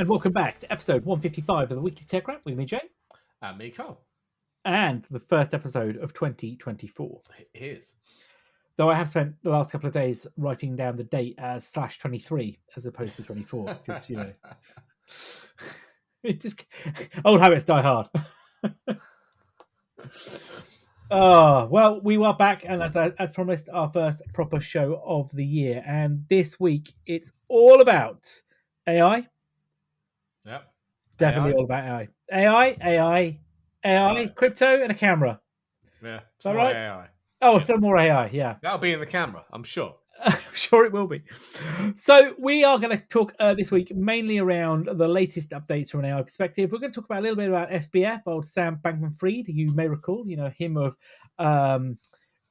And welcome back to episode 155 of the Weekly Tech Wrap with me, Jay. And me, Carl. And the first episode of 2024. It is. Though I have spent the last couple of days writing down the date as /23 as opposed to 24. Because, it just old habits die hard. Oh, well, we are back, and as promised, our first proper show of the year. And this week, it's all about AI. Yep. Definitely all about AI. AI, crypto, and a camera. Yeah, some more right? AI. Oh, yeah. Some more AI, yeah. That'll be in the camera, I'm sure. I'm sure it will be. So we are going to talk this week mainly around the latest updates from an AI perspective. We're going to talk about a little bit about SBF, old Sam Bankman-Fried, who you may recall, him of not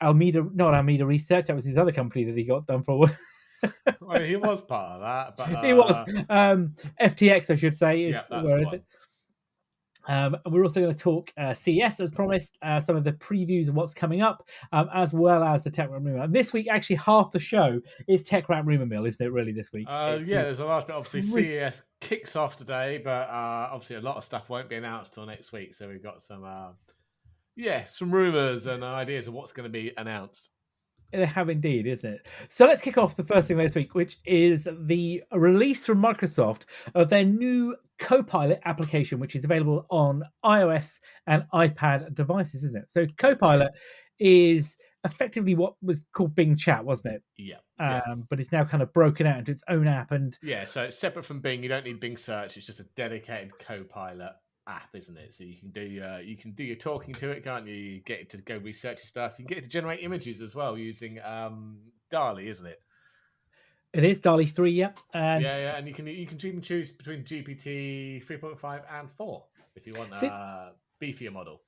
Alameda Research. That was his other company that he got done for. Well, he was part of that, but he was FTX, I should say. Yeah, that's the one. We're also going to talk CES, as promised, some of the previews of what's coming up, as well as the Tech Wrap Rumor. And this week, actually, half the show is Tech Wrap Rumor Mill, isn't it, really, this week? There's a large bit. Obviously, CES kicks off today, but obviously a lot of stuff won't be announced till next week. So we've got some rumours and ideas of what's going to be announced. They have indeed, isn't it? So let's kick off the first thing this week, which is the release from Microsoft of their new Copilot application, which is available on iOS and iPad devices, isn't it? So Copilot is effectively what was called Bing Chat, wasn't it? Yeah. But it's now kind of broken out into its own app. And so it's separate from Bing. You don't need Bing Search. It's just a dedicated Copilot app, isn't it? So you can do your talking to it, can't you? You get it to go research your stuff. You can get it to generate images as well using DALL-E, isn't it? It is DALL-E 3, yeah. And and you can even choose between GPT 3.5 and 4 if you want a beefier model.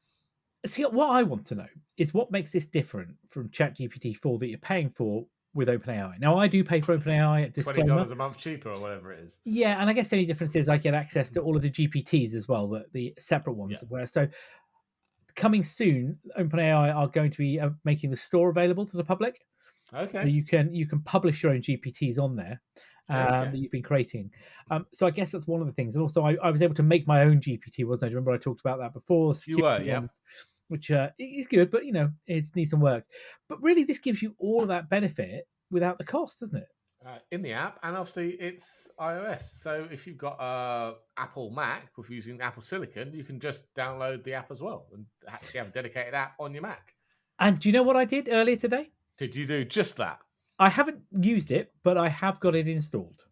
See, what I want to know is what makes this different from ChatGPT 4 that you're paying for with OpenAI. Now, I do pay for OpenAI at disclaimer. $20 a month cheaper or whatever it is. Yeah, and I guess the only difference is I get access to all of the GPTs as well, the separate ones. Yeah. So coming soon, OpenAI are going to be making the store available to the public. Okay. So you can publish your own GPTs on there that you've been creating. So I guess that's one of the things. And also, I was able to make my own GPT, wasn't I? Remember I talked about that before? You were, yeah. Which is good, but it needs some work. But really, this gives you all of that benefit without the cost, doesn't it? In the app, and obviously it's iOS. So if you've got a Apple Mac with using Apple Silicon, you can just download the app as well and actually have a dedicated app on your Mac. And do you know what I did earlier today? Did you do just that? I haven't used it, but I have got it installed.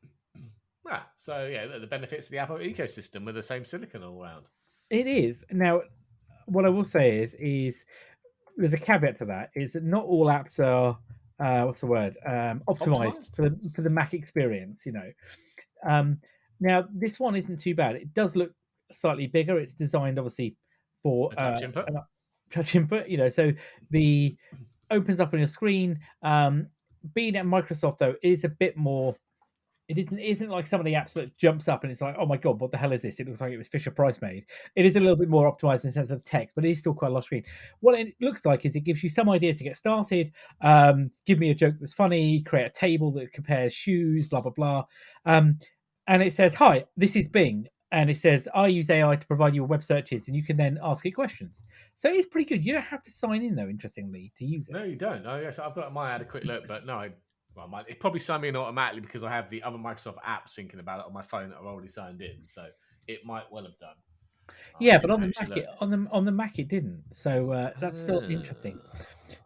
So the benefits of the Apple ecosystem with the same silicon all around. It is. Now, what I will say is there's a caveat to that, is that not all apps are optimized for the Mac experience. Now this one isn't too bad. It does look slightly bigger. It's designed obviously for touch input. So the opens up on your screen. Being at Microsoft though is a bit more. It isn't like some of the apps that jumps up and it's like, oh my god, what the hell is this? It looks like it was Fisher Price made. It is a little bit more optimized in the sense of text, but it is still quite a lot of screen. What it looks like is it gives you some ideas to get started. Give me a joke that's funny, create a table that compares shoes, blah, blah, blah. And it says, hi, this is Bing. And it says, I use AI to provide you with web searches, and you can then ask it questions. So it's pretty good. You don't have to sign in, though, interestingly, to use it. No, you don't. Oh, yes, I've got mine. I had a quick look, but no, it probably signed me in automatically because I have the other Microsoft apps thinking about it on my phone that are already signed in. So it might well have done. Yeah, but on the Mac it didn't. So that's still interesting.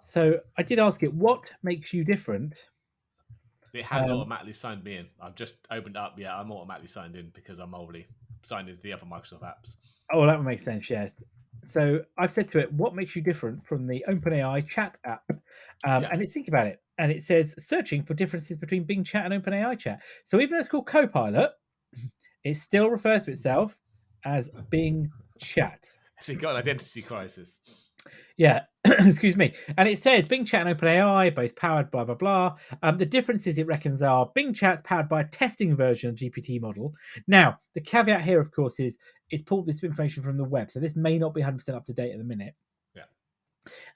So I did ask it, what makes you different? It has automatically signed me in. I've just opened up. Yeah, I'm automatically signed in because I'm already signed into the other Microsoft apps. Oh, that would make sense. Yeah. So I've said to it, what makes you different from the OpenAI chat app? And it's thinking about it. And it says searching for differences between Bing Chat and OpenAI Chat. So even though it's called Copilot, it still refers to itself as Bing Chat. So you've got an identity crisis. Yeah, excuse me. And it says Bing Chat and OpenAI, both powered blah, blah, blah. The differences it reckons are Bing Chat's powered by a testing version of GPT model. Now, the caveat here, of course, is it's pulled this information from the web. So this may not be 100% up to date at the minute. Yeah.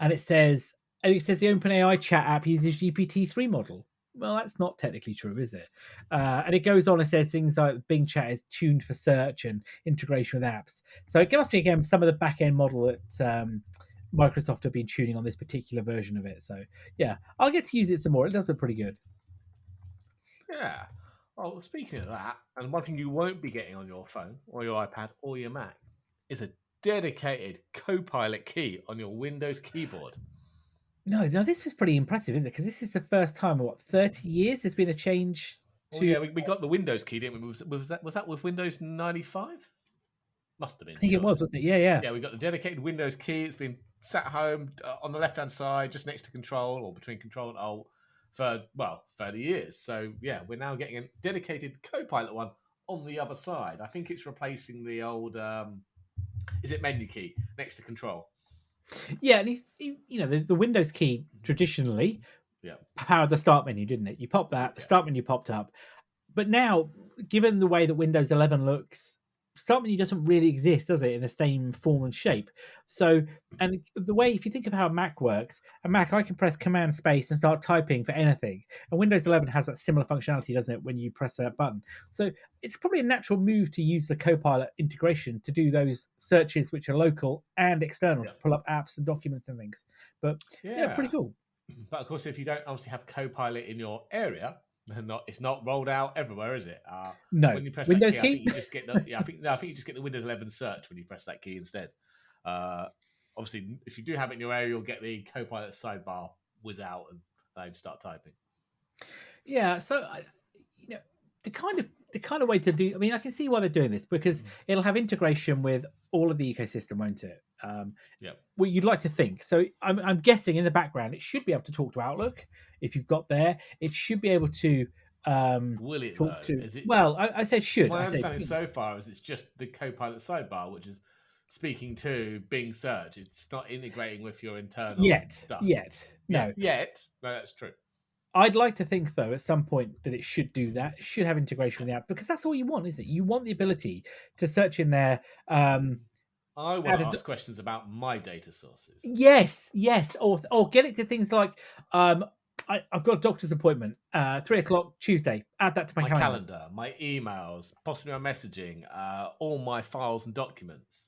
And it says the OpenAI chat app uses GPT-3 model. well, that's not technically true, is it? And it goes on and says things like Bing Chat is tuned for search and integration with apps. So it must be again some of the back end model that Microsoft have been tuning on this particular version of it. So yeah, I'll get to use it some more. It does look pretty good. Yeah. Well, speaking of that, and one thing you won't be getting on your phone or your iPad or your Mac is a dedicated Copilot key on your Windows keyboard. No, this was pretty impressive, isn't it? Because this is the first time in what 30 years there's been a change Oh to. yeah, we got the Windows key, didn't we? Was that with Windows 95? Must have been, I think it surely. was, wasn't it? Yeah, yeah. Yeah, we got the dedicated Windows key. It's been sat home on the left hand side, just next to Control or between Control and Alt for 30 years. So yeah, we're now getting a dedicated Copilot one on the other side. I think it's replacing the old is it menu key next to Control? Yeah, and the Windows key traditionally Yeah, powered the start menu, didn't it? You pop that, the yeah, start menu popped up. But now, given the way that Windows 11 looks, start menu doesn't really exist, does it, in the same form and shape? So, and the way, if you think of how a Mac works, a Mac, I can press Command Space and start typing for anything. And Windows 11 has that similar functionality, doesn't it, when you press that button? So it's probably a natural move to use the Copilot integration to do those searches which are local and external yeah, to pull up apps and documents and things. But yeah, pretty yeah. cool. But of course, if you don't obviously have Copilot in your area, it's not rolled out everywhere, is it? No, When you press that Windows key, I think key. you just get the I think no, I think you just get the Windows 11 search when you press that key instead. Uh, Obviously, if you do have it in your area, you'll get the Copilot sidebar whiz out and allow you to start typing. Yeah, so you know the kind of way to do. I mean, I can see why they're doing this because it'll have integration with all of the ecosystem, won't it? Yeah. Well, you'd like to think. So I'm guessing in the background it should be able to talk to Outlook if you've got there. It should be able to Will it talk though? to. Is it? Well, I said should. My I said understanding so far is it's just the Copilot sidebar, which is speaking to Bing Search. It's not integrating with your internal stuff. yet. Yeah, No, yet. No, that's true. I'd like to think though at some point that it should do that. It should have integration with the app because that's all you want, isn't it? You want the ability to search in there. I want Add to a, ask questions about my data sources. yes, or get it to things like I've got a doctor's appointment, 3 o'clock Tuesday. Add that to my My calendar. calendar, my emails, possibly my messaging, all my files and documents.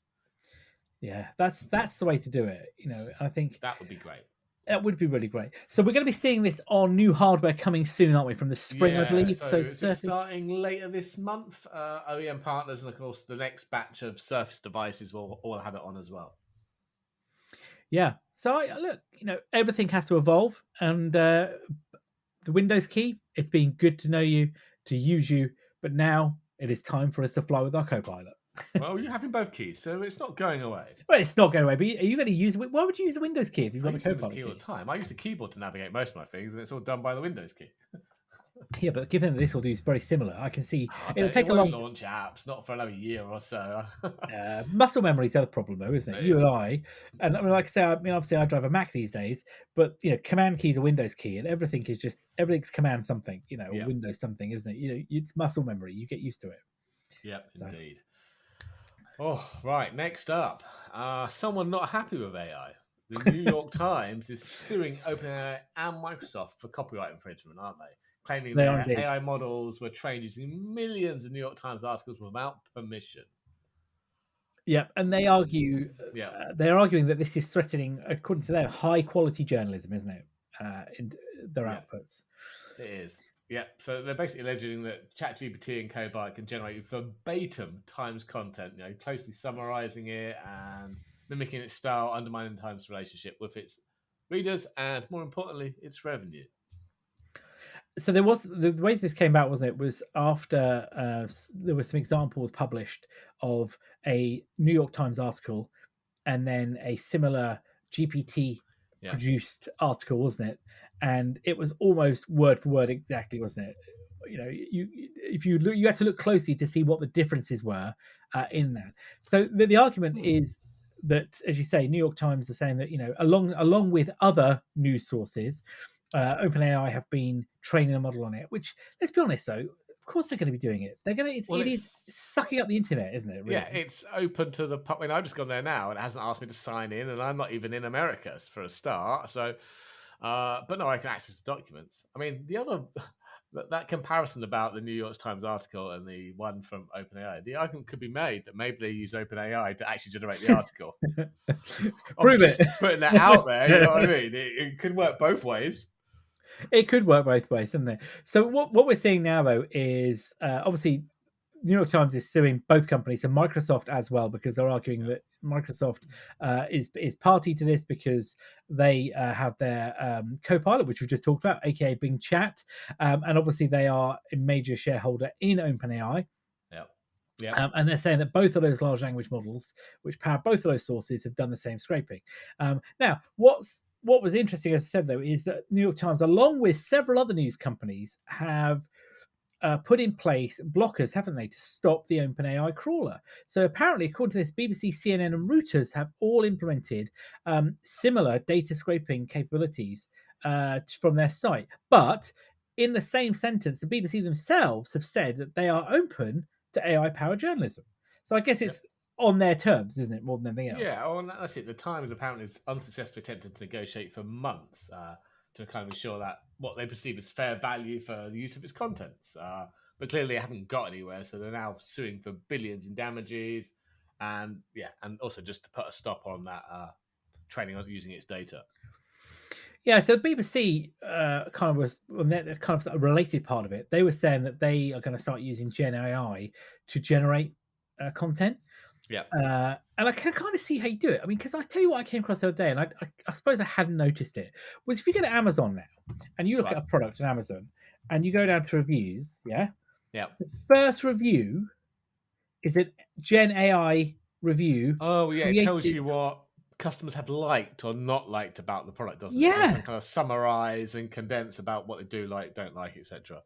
Yeah, that's the way to do it. I think That would be great. that would be really great. So we're going to be seeing this on new hardware coming soon, aren't we? From the spring, I Yeah, believe. so So is it Surface. starting later this month? OEM partners, and of course, the next batch of Surface devices will all have it on as well. Yeah. So look, everything has to evolve, and the Windows key. It's been good to know you, to use you, but now it is time for us to fly with our Copilot. Well, you're having both keys, so it's not going away. Well, it's not going away. But are you going to use? Why would you use the Windows key if you've I got use the the Windows Copilot key key? all the time. I use the keyboard to navigate most of my things, and it's all done by the Windows key. Yeah, but given that this will do very similar, I can see it'll It take a won't long. launch apps, not for another year or so. Muscle memory is the other problem, though, isn't it? It You is. and I, and I mean, like I say, obviously I drive a Mac these days, but Command key is a Windows key, and everything's Command something, or Yeah. Windows something, isn't it? It's muscle memory. You get used to it. Yep, So. indeed. Oh, right. Next up, someone not happy with AI. The New York Times is suing OpenAI and Microsoft for copyright infringement, aren't they? Claiming They are their indeed. AI models were trained using millions of New York Times articles without permission. Yeah, and they argue Yeah, they're arguing that this is threatening, according to them, high quality journalism, isn't it? In their yeah, outputs. it is. Yeah, so they're basically alleging that ChatGPT and Copilot can generate verbatim Times content, closely summarizing it and mimicking its style, undermining Times' relationship with its readers and, more importantly, its revenue. So there was the way this came about, wasn't it? Was after there were some examples published of a New York Times article and then a similar GPT Yeah. produced article, wasn't it? And it was almost word for word exactly, wasn't it? You had to look closely to see what the differences were in that. So the argument is that, as you say, New York Times are saying that along with other news sources, OpenAI have been training a model on it. Which, let's be honest, though, of course they're going to be doing it. They're going to. It is sucking up the internet, isn't it? Really? Yeah, it's open to the public. I've just gone there now, and it hasn't asked me to sign in, and I'm not even in America for a start. So But no, I can access the documents. I mean, the other that comparison about the New York Times article and the one from OpenAI, the argument could be made that maybe they use OpenAI to actually generate the article. I'm Prove just it. putting that out there. You know what I mean? It could work both ways. It could work both ways, doesn't it? So what we're seeing now though is obviously New York Times is suing both companies and Microsoft as well because they're arguing that Microsoft is party to this because they have their Copilot, which we just talked about, aka Bing Chat, and obviously they are a major shareholder in OpenAI. Yeah. Yeah. And they're saying that both of those large language models, which power both of those sources, have done the same scraping. Now, what was interesting, as I said, though, is that New York Times, along with several other news companies, have put in place blockers, haven't they, to stop the OpenAI crawler? So apparently, according to this, BBC, CNN, and Reuters have all implemented similar data scraping capabilities from their site. But in the same sentence, the BBC themselves have said that they are open to AI-powered journalism. So I guess Yeah. it's on their terms, isn't it, more than anything else? Yeah, well, that's it. The Times apparently has unsuccessfully attempted to negotiate for months to kind of ensure that what they perceive as fair value for the use of its contents. But clearly, they haven't got anywhere, so they're now suing for billions in damages, and and also just to put a stop on that training on using its data. Yeah, so the BBC kind of was on that kind of a related part of it. They were saying that they are going to start using Gen AI to generate content, Yeah, and I can kind of see how you do it. I mean, because I tell you what I came across the other day, and I suppose I hadn't noticed it, was if you go to Amazon now and you look right. at a product on Amazon and you go down to reviews, yeah, Yeah. the first review is a Gen AI review Oh, yeah. It tells created. you what customers have liked or not liked about the product, doesn't it? It does Yeah, some kind of summarize and condense about what they do like, don't like, etc.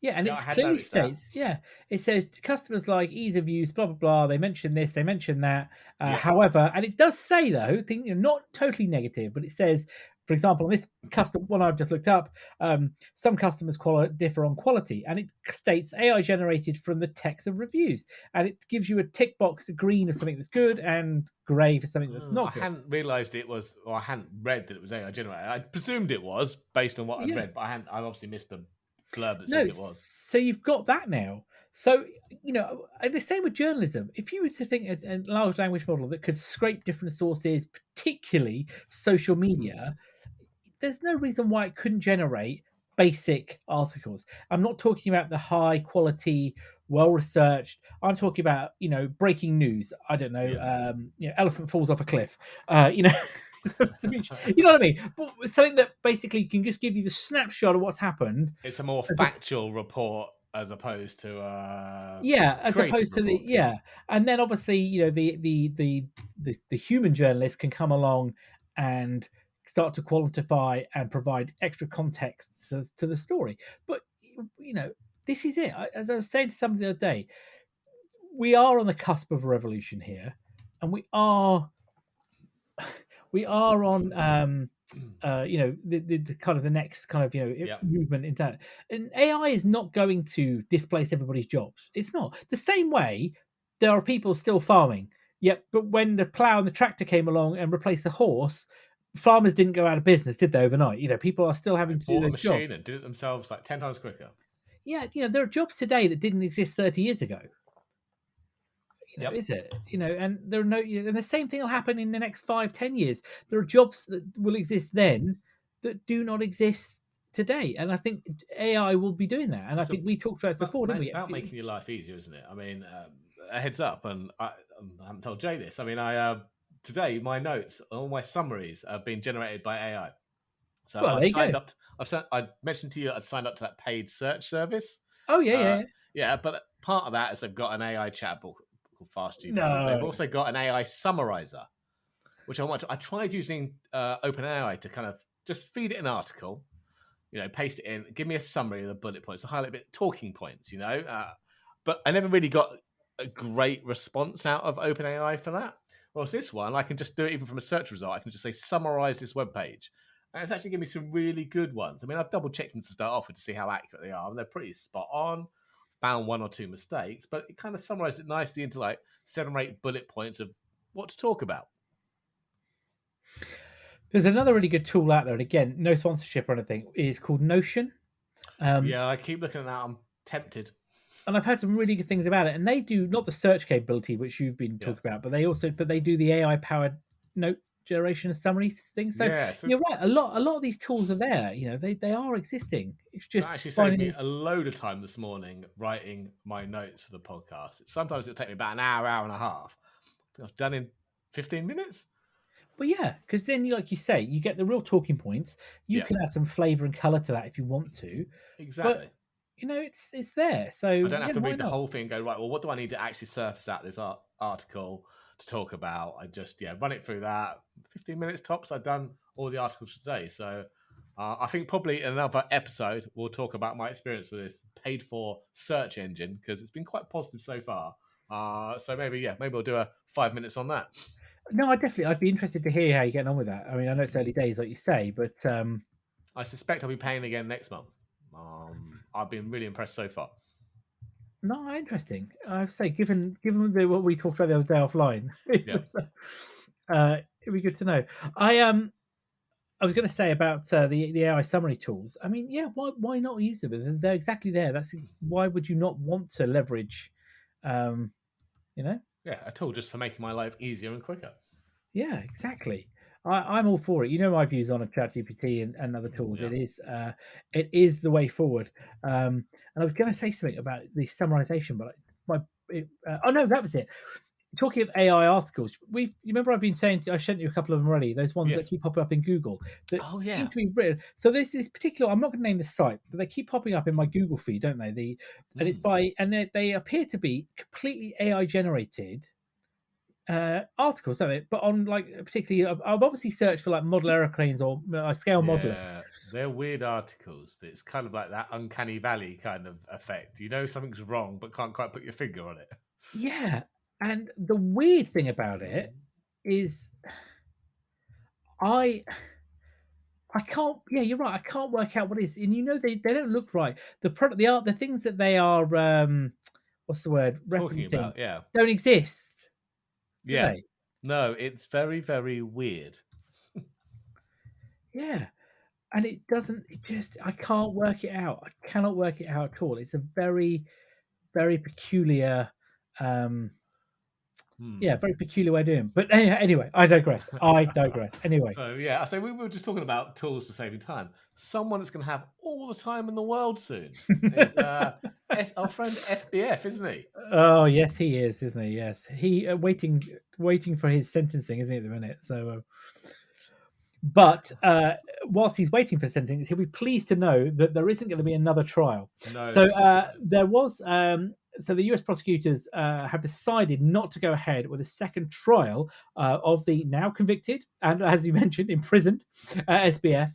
yeah, and Yeah, I it had clearly noticed that. states, yeah, it says customers like ease of use, blah blah blah. They mention this, they mention that. Yep. However, and it does say though, not totally negative, but it says, for example, on this custom one I've just looked up, some customers differ on quality, and it states AI generated from the text of reviews, and it gives you a tick box, green of something that's good and grey for something that's I not good. hadn't realised it was, or I hadn't read that it was AI generated. I presumed it was based on what I'd Yeah. read, but I hadn't. I obviously missed the blurb that says No, it was. so you've got that now. So, and the same with journalism. If you were to think a large language model that could scrape different sources, particularly social media, there's no reason why it couldn't generate basic articles. I'm not talking about the high quality, well researched. I'm talking about, breaking news. I don't know, Yeah, elephant falls off a cliff. You know, you know what I mean? But something that basically can just give you the snapshot of what's happened it's a more as a factual report as opposed to yeah, as creative opposed to the report. Yeah, yeah, and then obviously the human journalist can come along and start to quantify and provide extra context to the story. But you know, this is it. As I was saying to somebody the other day, we are on the cusp of a revolution here, and we are on the kind of the next kind of yeah. movement into that. And AI is not going to displace everybody's jobs. It's not the same way. There are people still farming. Yep, but when the plow and the tractor came along and replaced the horse, farmers didn't go out of business, did they, overnight? People are still They having to do bought a those machine jobs. and did it themselves like 10 times quicker. Yeah, there are jobs today that didn't exist 30 years ago. Yep. Is it? And there are no, and the same thing will happen in the next 5, 10 years. There are jobs that will exist then that do not exist today, and I think AI will be doing that. And I So think we talked about this before, didn't about we? making your life easier, isn't it? I mean, a heads up, and I haven't told Jay this. I mean, today my notes, all my summaries have been generated by AI. So Well, there I've you go. signed up. I mentioned to you I'd signed up to that paid search service. Oh yeah, Uh, yeah. yeah, but part of that is they've got an AI chatbot called Fast GPT, but they've No, also got an AI summarizer, which I want. I tried using OpenAI to kind of just feed it an article, paste it in, give me a summary of the bullet points, to highlight a bit talking points, but I never really got a great response out of OpenAI for that. Whereas this one, I can just do it even from a search result. I can just say summarize this web page, and it's actually giving me some really good ones. I mean, I've double checked them to start off with to see how accurate they are, and they're pretty spot on. Found one or two mistakes, but it kind of summarized it nicely into like 7 or 8 bullet points of what to talk about. There's another really good tool out there, and again, no sponsorship or anything. Is called Notion. Um, Yeah, I keep looking at that. I'm tempted. and I've heard some really good things about it. And they do not the search capability which you've been Yeah. talking about, but they do the AI powered note generation and summary things. So Yeah. So you're right. A lot of these tools are there. They are existing. It's that just actually saved me finding. a load of time this morning writing my notes for the podcast. Sometimes it'll take me about an hour, hour and a half. I was done in 15 minutes. But yeah, because then, like you say, you get the real talking points. You Yeah, can add some flavor and color to that if you want to. But exactly. it's there. So I don't have yeah, to why read the not? whole thing and go, right, well, what do I need to actually surface out this article to talk about? I just, run it through that. 15 minutes tops, I've done all the articles today. So I think probably in another episode, we'll talk about my experience with this paid for search engine because it's been quite positive so far. So maybe we'll do a 5 minutes on that. No, I'd be interested to hear how you're getting on with that. I mean, I know it's early days, like you say, but I suspect I'll be paying again next month. I've been really impressed so far. no, interesting. I would say, what we talked about the other day offline, Yeah. it'd be good to know. I was going to say about the AI summary tools. I mean, yeah, why not use them? They're exactly there. That's why would you not want to leverage? Um, you know, Yeah, a tool just for making my life easier and quicker. yeah, exactly. I'm all for it. You know my views on a ChatGPT and other tools. Yeah. It is the way forward. And I was going to say something about the summarization, but oh no, that was it. Talking of AI articles, you remember I've been saying I sent you a couple of them already. Those ones that Yes. keep popping up in Google that Oh seem yeah. to be written. So this is particular. I'm not going to name the site, but they keep popping up in my Google feed, don't they? And it's Mm. by and they appear to be completely AI generated articles, don't they? But on like particularly, I've obviously searched for like model aeroplanes or scale modeling. Yeah. They're weird articles. It's kind of like that uncanny valley kind of effect. You know something's wrong, but can't quite put your finger on it. Yeah, and the weird thing about it Mm. is I I can't. Yeah, you're right. I can't work out what it is, and they don't look right. The product, the art, the things that they are, what's the word, Talking referencing, about, yeah. don't exist, do Yeah. they? No, it's very, very weird. Yeah, and it doesn't. It just I can't work it out. I cannot work it out at all. It's a very, very peculiar, um, Hmm. yeah, very peculiar way of doing. It. But anyway, I digress. I digress. Anyway, So yeah, so we were just talking about tools for saving time. Someone that's going to have all the time in the world soon is our friend SBF, isn't he? oh yes, he is, isn't he? Yes, he waiting for his sentencing, isn't he, at the minute? So. But whilst he's waiting for sentencing, he'll be pleased to know that there isn't going to be another trial. No, So there isn't. No. there was. So the U.S. prosecutors have decided not to go ahead with a second trial of the now convicted and, as you mentioned, imprisoned SBF,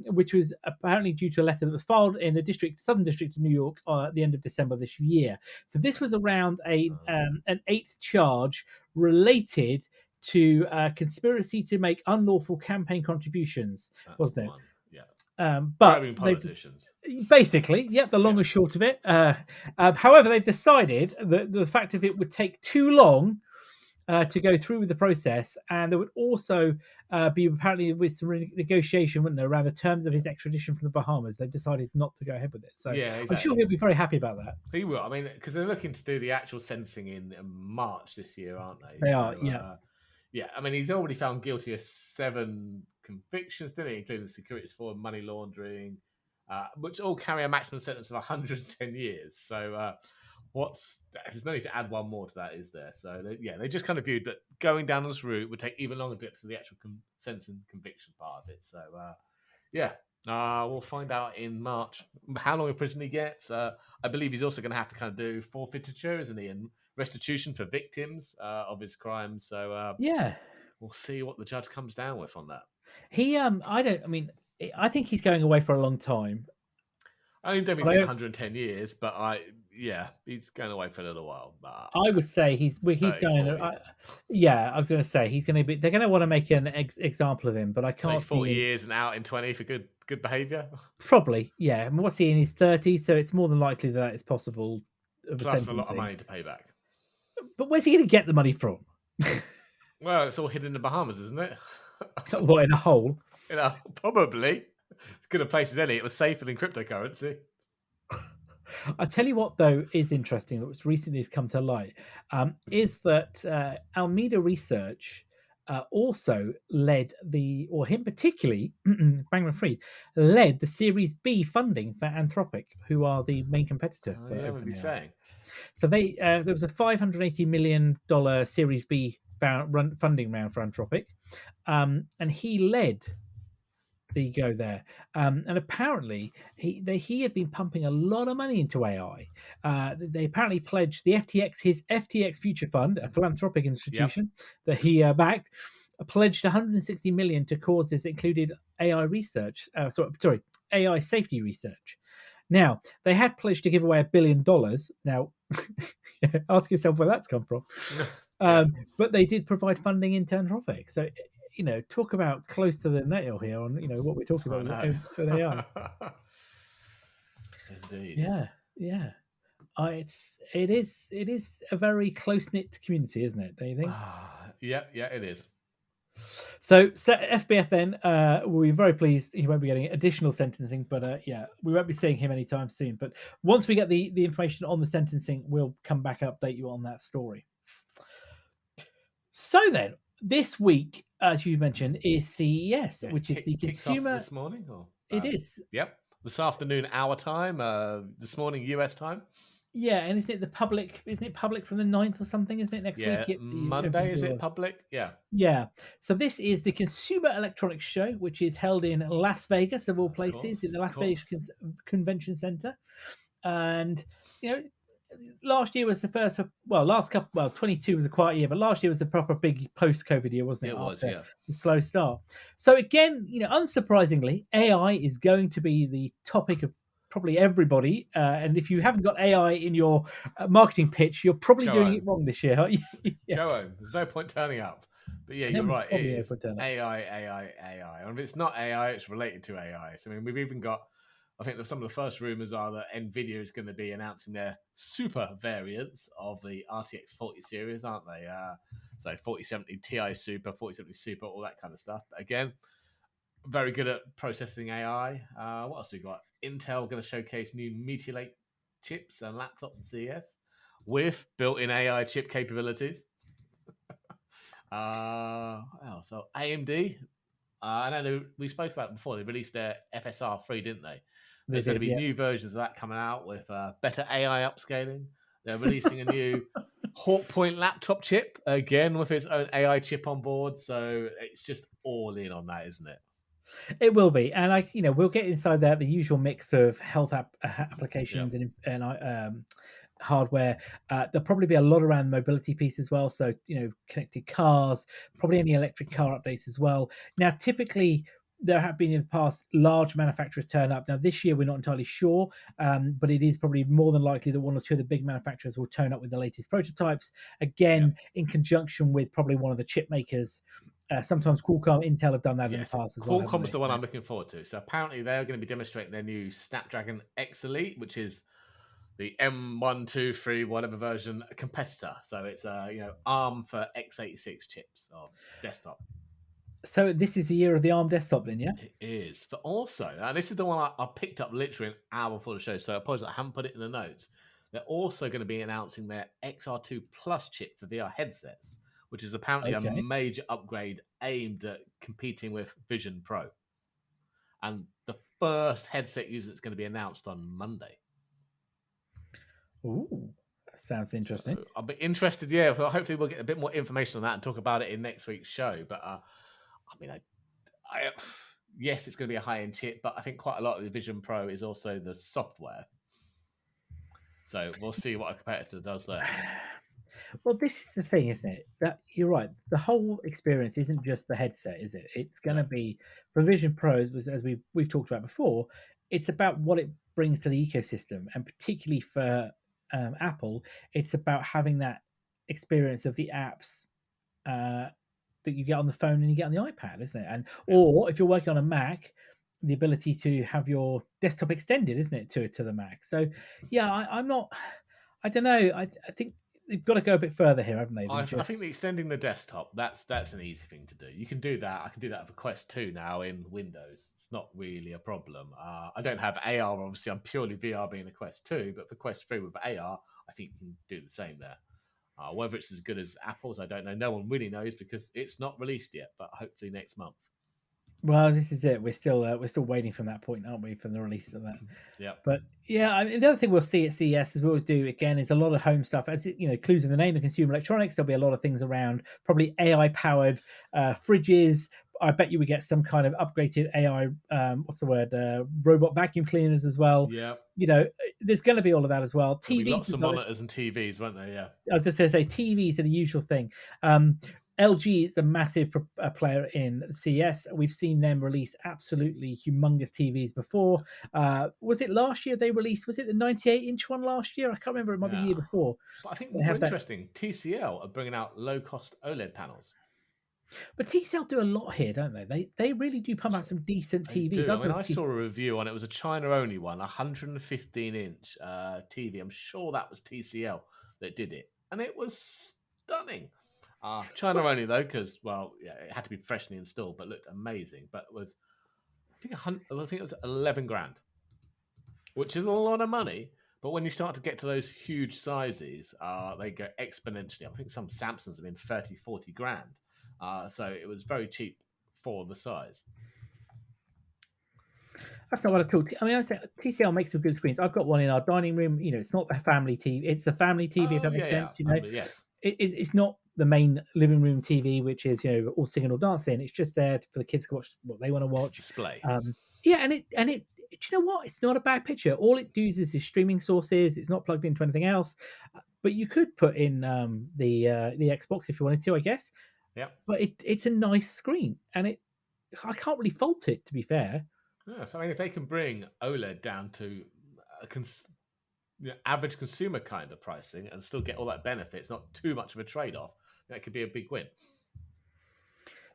which was apparently due to a letter that was filed in the Southern District of New York at the end of December this year. So this was around an eighth charge related to conspiracy to make unlawful campaign contributions, That's the wasn't one. Yeah, it? But bribing they've politicians. basically, yeah, the long Yeah, and short of it. However, they've decided that the fact of it would take too long to go through with the process, and there would also be apparently with some negotiation, wouldn't there, around the terms of yeah, his extradition from the Bahamas. They've decided not to go ahead with it. So yeah. I'm sure Exactly. he'll be very happy about that. He will. I mean, because they're looking to do the actual sentencing in March this year, aren't they? They So, are, yeah, yeah. I mean, he's already found guilty of 7 convictions, didn't he? Including securities fraud, money laundering, which all carry a maximum sentence of 110 years. So, there's no need to add one more to that, is there? So, they just kind of viewed that going down this route would take even longer to get to the actual sentencing conviction part of it. So, yeah, we'll find out in March how long a prison he gets. I believe he's also going to have to kind of do forfeiture, isn't he, and restitution for victims of his crimes. So yeah. we'll see what the judge comes down with on that. I don't. I mean, I think he's going away for a long time. I mean, don't be But I saying don't 110 years, but he's going away for a little while. I would say he's 30, going. 40. Yeah, I was going to say he's going to be. They're going to want to make an example of him, but I Say can't see 40 him. years and out in 20 for good behaviour. Probably, yeah. I mean, what's he in his 30s? So it's more than likely that it's possible of a Plus a lot of sentencing. money to pay back. But where's he going to get the money from? Well, it's all hidden in the Bahamas, isn't it? What, in a hole? Probably as good a place as any. It was safer than cryptocurrency. I tell you what, though, is interesting, which recently has come to light, is that Almeida Research also led or him particularly, Bankman-Fried, led the Series B funding for Anthropic, who are the main competitor Oh, for yeah, maybe OpenAI. saying. So there was a $580 million Series B funding round for Anthropic, and he led the go there. And apparently, he had been pumping a lot of money into AI. They apparently pledged his FTX Future Fund, a philanthropic Yep. institution that he backed, pledged 160 million to causes that included AI research. Sorry, AI safety research. Now they had pledged to give away $1 billion. Now, ask yourself where that's come from. Yeah. But they did provide funding into Anthropic. So, talk about close to the nail here on what we're talking I about know. with AI. Indeed. Yeah, yeah. It is a very close knit community, isn't it? Don't you think? Yeah, it is. So FBF then will be very pleased. He won't be getting additional sentencing, but yeah, we won't be seeing him anytime soon. But once we get the information on the sentencing, we'll come back and update you on that story. So then, this week, as you mentioned, is CES, Yeah, which is the kicks off consumer. this morning. Or It is. Yep, this afternoon our time. This morning US time. Yeah, and isn't it the public? Isn't it public from the 9th or something? Isn't it next Yeah, week? You open Monday is it to public? Yeah, yeah. So this is the Consumer Electronics Show, which is held in Las Vegas, of all of places, course, in the of Las course. Vegas Convention Center. And you know, last year was the first. Well, last couple. Well, 22 was a quiet year, but last year was a proper big post-COVID year, wasn't it? It was, After yeah. the slow start. So again, unsurprisingly, AI is going to be the topic of probably everybody. And if you haven't got AI in your marketing pitch, you're probably Go doing it home. wrong this year. Yeah, Go home. There's no point turning up. But yeah, there you're was right. It probably no is point turn up. AI. And if it's not AI, it's related to AI. So I mean, we've even got. I think that some of the first rumors are that Nvidia is going to be announcing their super variants of the RTX 40 series, aren't they? So 4070 Ti Super, 4070 Super, all that kind of stuff. But again, very good at processing AI. What else we got? Intel going to showcase new Meteor Lake chips and laptops at CES with built-in AI chip capabilities. What else? So AMD. I know we spoke about it before. They released their FSR 3, didn't they? They There's going to did, be yeah. new versions of that coming out with better AI upscaling. They're releasing a new Hawk Point laptop chip again with its own AI chip on board. So it's just all in on that, isn't it? It will be, and we'll get inside that the usual mix of health Yeah. applications and hardware. There'll probably be a lot around the mobility piece as well. So connected cars, probably any electric car updates as well. Now, typically. There have been in the past large manufacturers turn up. Now, this year we're not entirely sure, but it is probably more than likely that one or two of the big manufacturers will turn up with the latest prototypes, again, in conjunction with probably one of the chip makers. Sometimes Qualcomm, Intel have done that in the Yes, past as well, haven't Qualcomm's they? the one So, I'm looking forward to. So apparently they're going to be demonstrating their new Snapdragon X Elite, which is the M123 whatever version competitor. So it's ARM for x86 chips or desktop. so this is the year of the ARM desktop, then, yeah? It is, but also, and this is the one I picked up literally an hour before the show. So I apologize, I haven't put it in the notes. They're also going to be announcing their XR2 Plus chip for VR headsets, which is apparently a Okay. major upgrade aimed at competing with Vision Pro. And the first headset user that's going to be announced on Monday. Ooh, sounds interesting. So I'll be interested. Yeah, well, hopefully we'll get a bit more information on that and talk about it in next week's show. But I mean, yes, it's going to be a high-end chip, but I think quite a lot of the Vision Pro is also the software. So we'll see what a competitor does there. Well, this is the thing, isn't it? That you're right. The whole experience isn't just the headset, is it? It's going to be for Vision Pros, as we've talked about before. It's about what it brings to the ecosystem, and particularly for Apple, it's about having that experience of the apps that you get on the phone and you get on the iPad, isn't it? And or if you're working on a Mac, the ability to have your desktop extended, isn't it, to the Mac? So yeah, I'm not. I don't know. I think they've got to go a bit further here, haven't they? Than I think the just extending the desktop, that's an easy thing to do. You can do that. I can do that with Quest 2 now in Windows. It's not really a problem. I don't have AR, obviously. I'm purely VR being a Quest 2, but for Quest 3 with AR, I think you can do the same there. Whether it's as good as Apple's, I don't know. No one really knows because it's not released yet, but hopefully next month. well, this is it. We're still waiting from that point, aren't we, for the release of that? Yep. But yeah, I mean, the other thing we'll see at CES, as we always do, again, is a lot of home stuff. As it, clues in the name of consumer electronics, there'll be a lot of things around, probably AI powered fridges. I bet you we get some kind of upgraded AI, what's the word, robot vacuum cleaners as well. Yep. There's going to be all of that as well. There'll be TVs lots as of well. monitors and TVs, won't there? Yeah. I was just going to say TVs are the usual thing. LG is a massive player in CS. We've seen them release absolutely humongous TVs before. Was it last year they released? Was it the 98-inch one last year? I can't remember. It might be the year before. But I think They more had that. interesting, TCL are bringing out low-cost OLED panels. But TCL do a lot here, don't they? They really do pump out some decent They TVs. do. I mean, I saw a review on it. It was a China-only one, 115-inch TV. I'm sure that was TCL that did it, and it was stunning. China only though, because yeah, it had to be professionally installed, but looked amazing. But it was, I think it was 11 grand, which is a lot of money. But when you start to get to those huge sizes, they go exponentially. I think some Samsungs have been 30, 40 grand. So it was very cheap for the size. That's not what I thought. I mean, I say TCL makes some good screens. I've got one in our dining room. It's not the family TV. It's the family TV, if that makes sense. Yes. It's not the main living room TV, which is all singing or dancing. It's just there for the kids to watch what they want to watch. Display. Yeah, and it. Do you know what? It's not a bad picture. All it uses is streaming sources. It's not plugged into anything else. But you could put in the Xbox if you wanted to, I guess. Yeah. But it's a nice screen, and I can't really fault it, to be fair. Yeah, so I mean, if they can bring OLED down to average consumer kind of pricing and still get all that benefit, it's not too much of a trade-off. That could be a big win.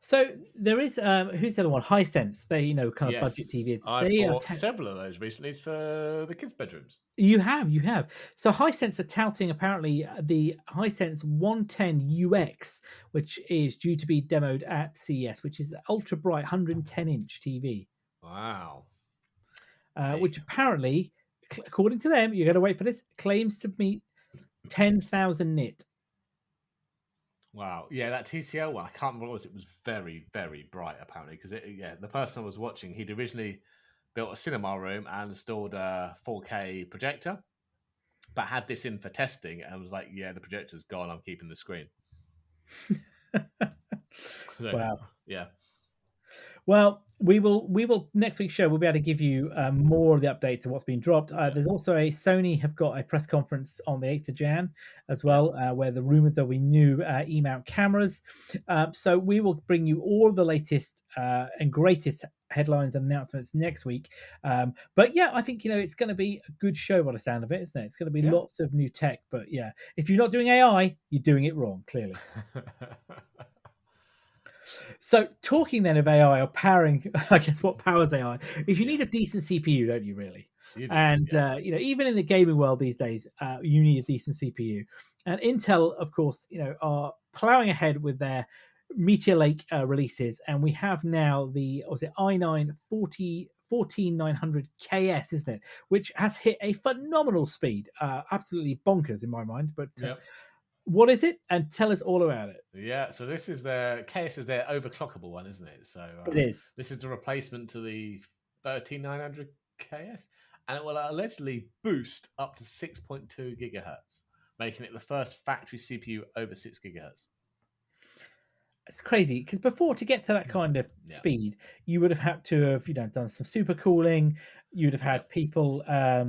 So there is who's the other one? Hisense. They kind of budget TVs. I bought several of those recently for the kids' bedrooms. You have. So Hisense are touting apparently the Hisense 110 UX, which is due to be demoed at CES, which is an ultra bright 110-inch TV. Wow. Which apparently, according to them, you're going to wait for this, claims to meet 10,000 nit. Wow. Yeah, that TCL one, I can't remember what it was. It was very, very bright, apparently, because the person I was watching, he'd originally built a cinema room and installed a 4K projector, but had this in for testing and was like, yeah, the projector's gone, I'm keeping the screen. Wow. Yeah. Well, we will next week's show. We'll be able to give you more of the updates of what's been dropped. There's also Sony have got a press conference on the 8th of Jan as well, where the rumored there'll be new E-mount cameras. So we will bring you all the latest and greatest headlines and announcements next week. But yeah, I think it's going to be a good show by the sound of it, isn't it? It's going to be lots of new tech. But yeah, if you're not doing AI, you're doing it wrong, clearly. So talking then of AI or powering, I guess what powers AI is you need a decent CPU, don't you? Really, you do, and even in the gaming world these days, you need a decent CPU. And Intel, of course, are plowing ahead with their Meteor Lake releases, and we have now the i9 14900KS, isn't it? Which has hit a phenomenal speed, absolutely bonkers in my mind, but. What is it? And tell us all about it. Yeah, so this is their KS is their overclockable one, isn't it? So it is. This is the replacement to the 13900 KS, and it will allegedly boost up to 6.2 gigahertz, making it the first factory CPU over 6 gigahertz. It's crazy because before, to get to that kind of speed, you would have had to have done some super cooling. You'd have had people. I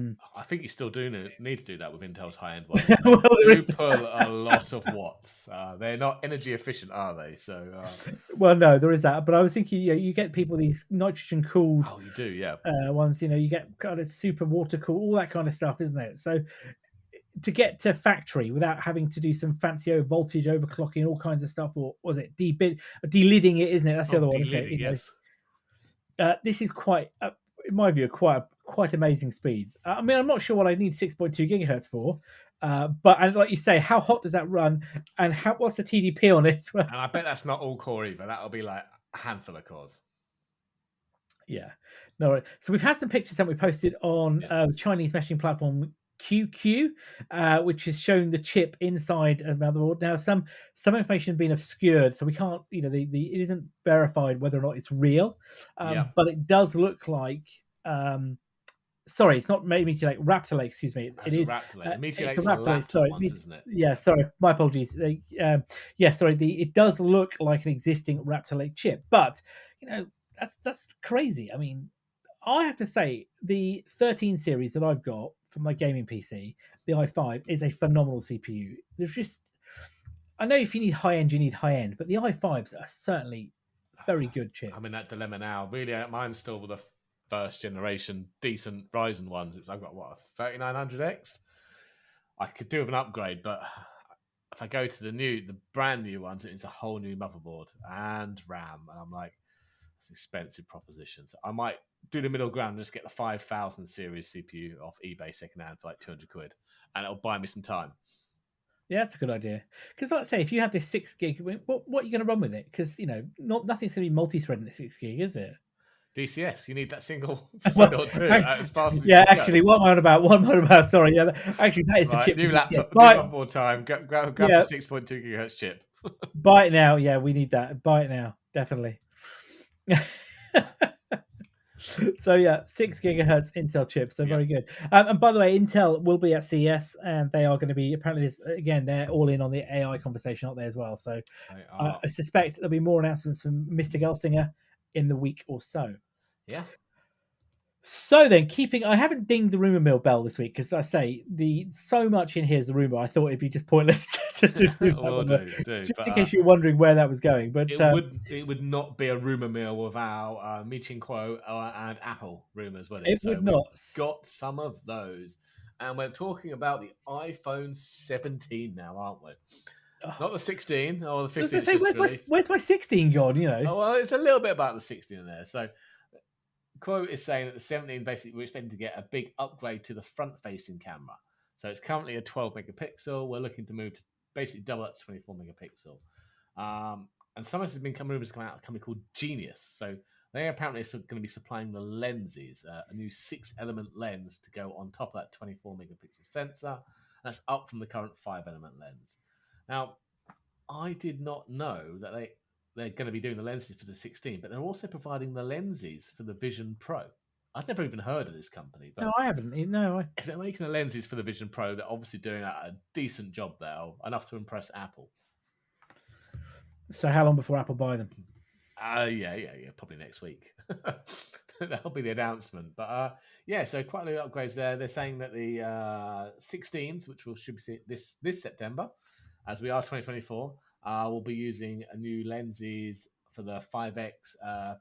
think you still do need to do that with Intel's high-end ones. They do pull a lot of watts. They're not energy efficient, are they? So. Well, no, there is that. But I was thinking, you get people these nitrogen cooled. Oh, you do, yeah. Ones, you get kind of super water cool, all that kind of stuff, isn't it? So. To get to factory without having to do some fancy voltage overclocking, all kinds of stuff, or was it delidding it? Isn't it? That's the other one. Isn't it? Yes. This is quite, in my view, quite amazing speeds. I mean, I'm not sure what I need 6.2 gigahertz for, But and like you say, how hot does that run, and what's the TDP on it? And I bet that's not all core either. That'll be like a handful of cores. Yeah, no. So we've had some pictures that we posted on Yeah. the Chinese meshing platform QQ, which is showing the chip inside a motherboard. Now, some information has been obscured, so we can't, it isn't verified whether or not it's real, Yeah. but it does look like. Sorry, it's not Meteor Lake, Raptor Lake. Excuse me. That's It a is. Raptor Lake. Meteor It's a Lake's the Raptor Lake. laptop Sorry. ones, isn't it? Yeah. Sorry. My apologies. Yeah. Sorry. It does look like an existing Raptor Lake chip, but that's crazy. I mean, I have to say the 13 series that I've got for my gaming PC, the i5, is a phenomenal CPU. There's just, I know if you need high end, you need high end, but the i5s are certainly very good chips. I'm in that dilemma now. Really, mine's still the first generation decent Ryzen ones. I've got what, a 3900X. I could do with an upgrade, but if I go to the brand new ones, it's a whole new motherboard and RAM, and I'm like, it's an expensive proposition. So I might do the middle ground and just get the 5000 series CPU off eBay secondhand for like 200 quid, and it'll buy me some time. Yeah, that's a good idea. Because, like I say, if you have this 6 gig, what are you going to run with it? Because nothing's going to be multi-threading at 6 gig, is it? DCS, you need that single Well, thread or two as fast as you yeah, can actually, go. what am I on about? What am I on about? Sorry, yeah, actually, that is the Right, chip. new for DCS. laptop, new Buy, motherboard time. Grab yeah, the 6.2 gigahertz chip. buy it now. Yeah, we need that. Buy it now, definitely. So yeah, 6 gigahertz Intel chip. So Yeah. very good. And by the way, Intel will be at CES, and they are going to be apparently this again. They're all in on the AI conversation out there as well. So They are. I suspect there'll be more announcements from Mr. Gelsinger in the week or so. Yeah. So then, I haven't dinged the rumor mill bell this week because I say so much in here is the rumor. I thought it'd be just pointless to do that Will one, do. just But in case you're wondering where that was going. But it would not be a rumor mill without Michin Quo and Apple rumors, would it? it So would we've not. got some of those, and we're talking about the iPhone 17 now, aren't we? Not the 16 or the I was 15 gonna say, just released. where's my 16 gone? Oh well, it's a little bit about the 16 in there. So Quote is saying that the 17 basically we're expecting to get a big upgrade to the front-facing camera. So it's currently a 12 megapixel. We're looking to move to basically double up to 24 megapixel. And some of this has been rumors coming out of a company called Genius. So they apparently are going to be supplying the lenses, a new 6-element lens to go on top of that 24 megapixel sensor. That's up from the current 5-element lens. Now, I did not know that they're going to be doing the lenses for the 16, but they're also providing the lenses for the Vision Pro. I'd never even heard of this company, but No, I haven't. No, if they're making the lenses for the Vision Pro, they're obviously doing a decent job there, enough to impress Apple. So how long before Apple buy them? Yeah, probably next week. That'll be the announcement. But yeah, so quite a lot of upgrades there. They're saying that the 16s, which should be this September, as we are 2024, we'll be using a new lenses for the 5x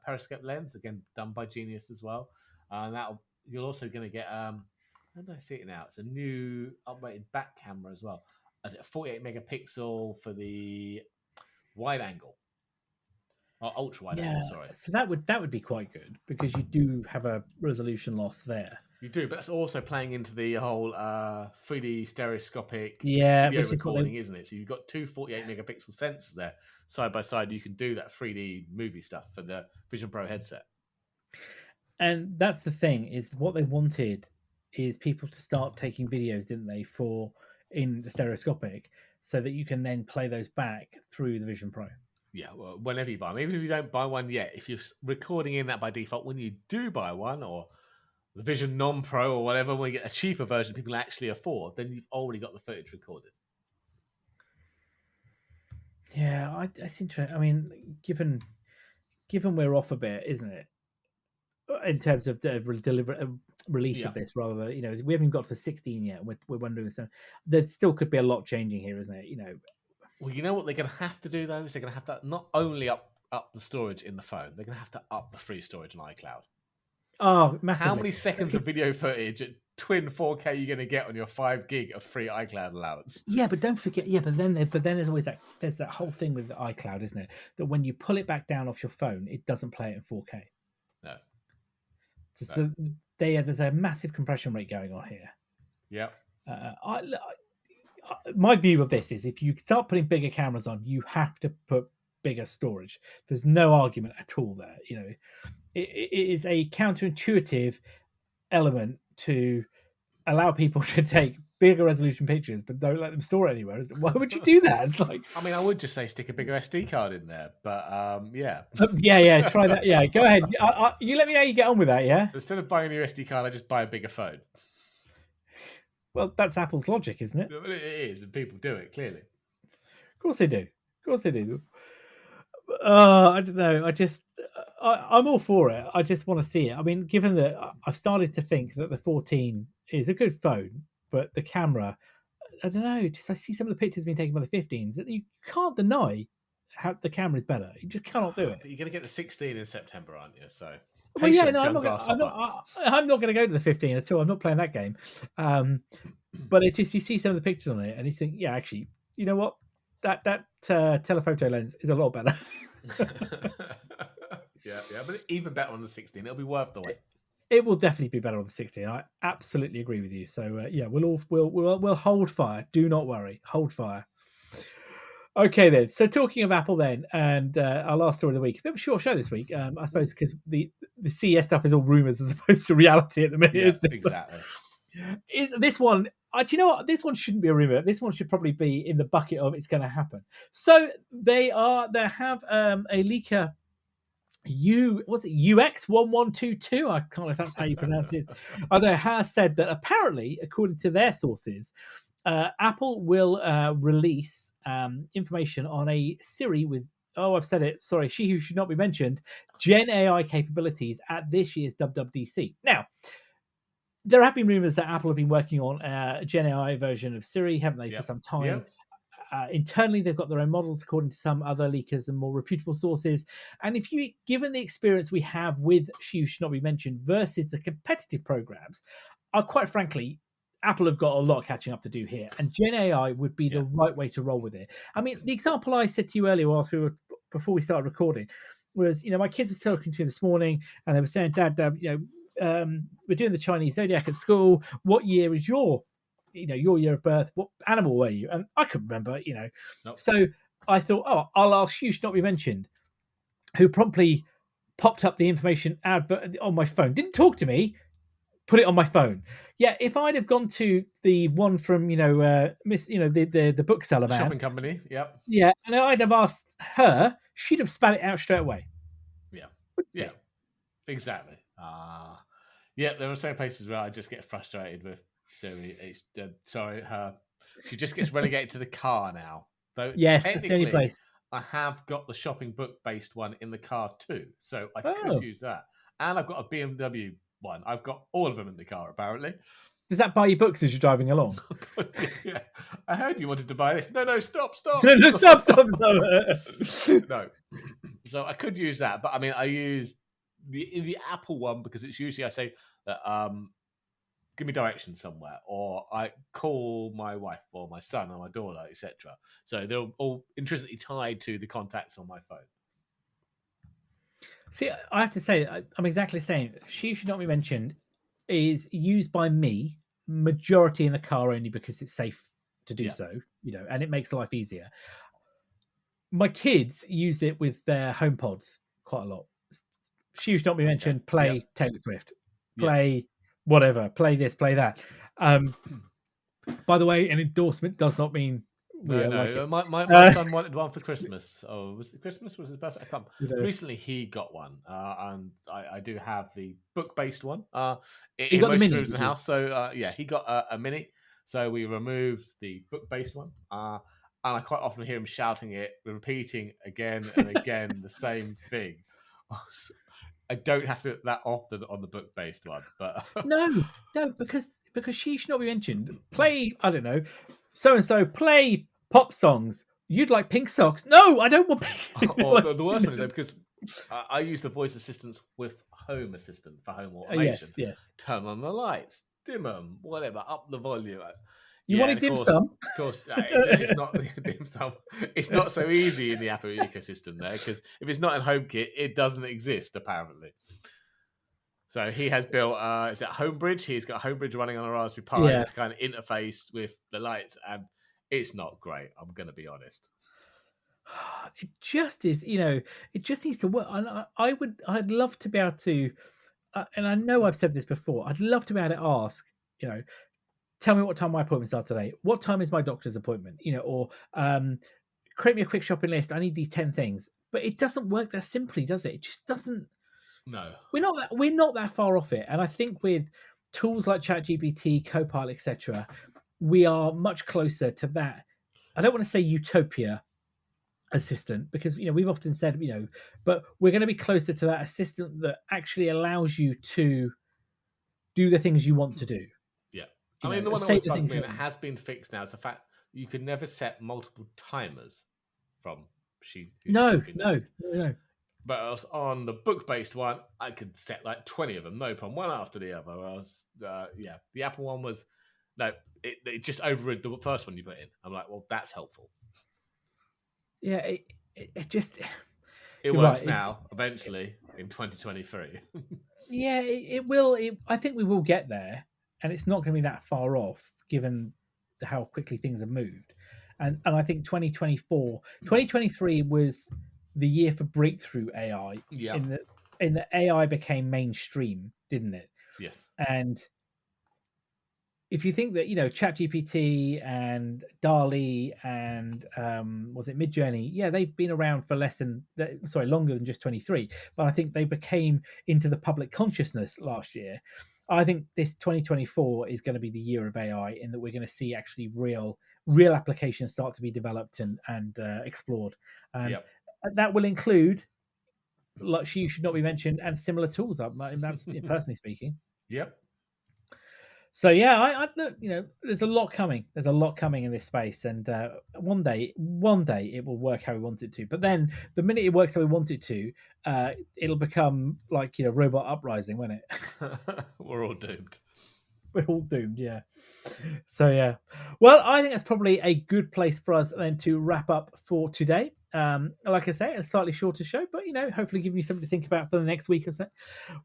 periscope lens, again done by Genius as well. And you're also going to get how do I see it now? It's a new upgraded back camera as well. A 48 megapixel for the wide angle. Or ultra wide angle, sorry. So that would be quite good because you do have a resolution loss there. You do, but that's also playing into the whole 3D stereoscopic Yeah, video which is recording, isn't it? So you've got two 48 megapixel sensors there side by side. You can do that 3D movie stuff for the Vision Pro headset. And that's the thing, is what they wanted is people to start taking videos, didn't they, in the stereoscopic, so that you can then play those back through the Vision Pro. Yeah, well, whenever you buy them, even if you don't buy one yet, if you're recording in that by default, when you do buy one, or the Vision Non-Pro or whatever, when you get a cheaper version people actually afford, then you've already got the footage recorded. Yeah, that's interesting. I mean, given we're off a bit, isn't it, in terms of the release of this? Rather, we haven't got to 16 yet. We're wondering, so there still could be a lot changing here, isn't it? Well, you know what they're going to have to do though is they're going to have to not only up the storage in the phone, they're going to have to up the free storage in iCloud. Oh, massively. How many seconds of video footage at twin 4K are you going to get on your 5 gig of free iCloud allowance? Yeah, but don't forget. Yeah, but then there's always there's that whole thing with the iCloud, isn't it? That when you pull it back down off your phone, it doesn't play it in 4K. No. So there's a massive compression rate going on here. Yeah. my view of this is if you start putting bigger cameras on, you have to put bigger storage. There's no argument at all there. It is a counterintuitive element to allow people to take bigger resolution pictures, but don't let them store it anywhere. Why would you do that? It's like, I mean, I would just say stick a bigger SD card in there, but yeah. yeah, try that. Yeah, go ahead. You let me know how you get on with that. Yeah. So instead of buying a new SD card, I just buy a bigger phone. Well, that's Apple's logic, isn't it? It is, and people do it clearly. Of course they do. Of course they do. I don't know. I'm all for it. I just want to see it. I mean, given that I've started to think that the 14 is a good phone, but the camera, I don't know. Just I see some of the pictures being taken by the 15s, and you can't deny how the camera is better. You just cannot do it. But you're going to get the 16 in September, aren't you? So Well, yeah, patience, no, young grasshopper. I'm not going to go to the 15 at all. I'm not playing that game. But it just you see some of the pictures on it, and you think, yeah, actually, you know what? That telephoto lens is a lot better. yeah, but even better on the 16. It'll be worth the wait. It will definitely be better on the 16. I absolutely agree with you. So yeah, we'll hold fire. Do not worry, hold fire. Okay then. So talking of Apple then, and our last story of the week. It's a bit of a short show this week, I suppose, because the CES stuff is all rumors as opposed to reality at the minute. Yeah, exactly. Is this one? Do you know what? This one shouldn't be a rumor. This one should probably be in the bucket of it's going to happen. So they have a leaker. Was it UX1122? I can't know if that's how you pronounce it. Although it has said that apparently, according to their sources, Apple will release information on a Siri with, I've said it, sorry, she who should not be mentioned, Gen AI capabilities at this year's WWDC. Now, there have been rumors that Apple have been working on a Gen AI version of Siri, haven't they, for some time? Yep. Internally, they've got their own models, according to some other leakers and more reputable sources. And if you, given the experience we have with She Who Should Not Be Mentioned versus the competitive programs, quite frankly, Apple have got a lot of catching up to do here, and Gen AI would be the right way to roll with it. I mean, the example I said to you earlier, before we started recording, was my kids were talking to me this morning, and they were saying, "Dad, we're doing the Chinese zodiac at school. What year is your year of birth? What animal were you?" And I couldn't remember, Nope. So I thought, I'll ask you, should not be mentioned, who promptly popped up the information advert on my phone. Didn't talk to me, put it on my phone. Yeah, if I'd have gone to the one from the bookseller man, shopping company, yep. Yeah, and I'd have asked her, she'd have spat it out straight away. Yeah, exactly. Yeah, there are certain places where I just get frustrated with Siri. It's she just gets relegated to the car now. Though yes, it's the only place. I have got the shopping book based one in the car too, so I could use that. And I've got a BMW one. I've got all of them in the car apparently. Does that buy you books as you're driving along? Yeah. I heard you wanted to buy this. No, stop. No, stop. No. So I could use that, but I mean, I use the Apple one because it's usually I say that give me directions somewhere, or I call my wife or my son or my daughter, etc. So they're all intrinsically tied to the contacts on my phone. See, I have to say, I'm exactly the same. She Should Not Be Mentioned is used by me majority in the car only because it's safe to do so, and it makes life easier. My kids use it with their HomePods quite a lot. She Should Not Be Mentioned, play Taylor Swift, play whatever, play this, play that. By the way, an endorsement does not mean no. My son wanted one for Christmas. Oh, was it Christmas? Was his birthday? I can't. Recently, he got one, and I do have the book-based one. He got the mini in the house, so he got a mini. So we removed the book-based one, and I quite often hear him shouting it, repeating again and again the same thing. I don't have to do it that often on the book-based one, but no, because She Should Not Be Mentioned. Play, I don't know, so and so play pop songs. You'd like Pink Socks? No, I don't want Pink. The worst one is though, because I use the voice assistants with Home Assistant for home automation. Yes. Turn on the lights, dim them, whatever, up the volume. You want a dim sum? Of course, it's not dim sum. It's not so easy in the Apple ecosystem there, because if it's not in HomeKit, it doesn't exist apparently. So he has built, is it Homebridge? He's got Homebridge running on a Raspberry Pi to kind of interface with the lights, and it's not great. I'm going to be honest. It just is, it just needs to work. And I'd love to be able to, and I know I've said this before, I'd love to be able to ask, you know, tell me what time my appointments are today. What time is my doctor's appointment? Or create me a quick shopping list. I need these 10 things. But it doesn't work that simply, does it? It just doesn't. No. We're not that far off it. And I think with tools like ChatGPT, Copilot, etc., we are much closer to that. I don't want to say utopia assistant because we've often said but we're going to be closer to that assistant that actually allows you to do the things you want to do. Yeah. I mean, the one that always bugged me, and it has been fixed now, is the fact you can never set multiple timers from No. But on the book-based one, I could set like 20 of them, no problem, one after the other. The Apple one was, no, it just overrid the first one you put in. I'm like, well, that's helpful. Yeah, it just... It works now, eventually, in 2023. Yeah, it will. I think we will get there, and it's not going to be that far off, given how quickly things have moved. And I think 2023 was the year for breakthrough AI. Yeah. In the AI became mainstream, didn't it? Yes. And if you think that ChatGPT and DALL-E and was it Midjourney? Yeah, they've been around for longer than just 23. But I think they became into the public consciousness last year. I think this 2024 is going to be the year of AI, in that we're going to see actually real applications start to be developed and explored. And that will include, like, you should not be mentioned, and similar tools. That's personally speaking. Yep. So yeah, I look, there's a lot coming. There's a lot coming in this space, and one day it will work how we want it to. But then the minute it works how we want it to, it'll become like robot uprising, won't it? We're all doomed. We're all doomed, yeah. So yeah, well, I think that's probably a good place for us then to wrap up for today. Like I say, a slightly shorter show, but hopefully giving you something to think about for the next week or so.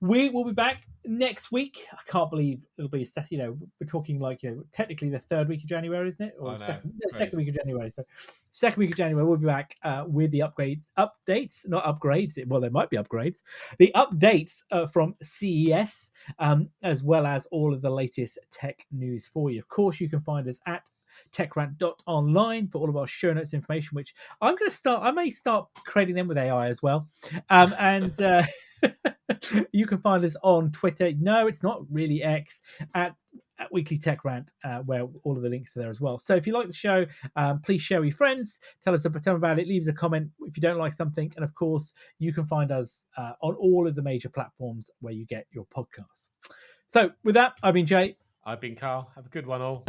We will be back next week. I can't believe it'll be we're talking like technically the third week of January, isn't it? Or second week of January. So second week of January we'll be back with the updates, not upgrades. Well, there might be upgrades. The updates from CES, as well as all of the latest tech news for you. Of course, you can find us at techrant.online for all of our show notes information, which I may start creating them with AI as well. And you can find us on Twitter. No, it's not really X, at Weekly Tech Rant, where all of the links are there as well. So if you like the show, please share with your friends. Tell them about it. Leave us a comment if you don't like something. And of course, you can find us on all of the major platforms where you get your podcasts. So with that, I've been Jay. I've been Carl. Have a good one all.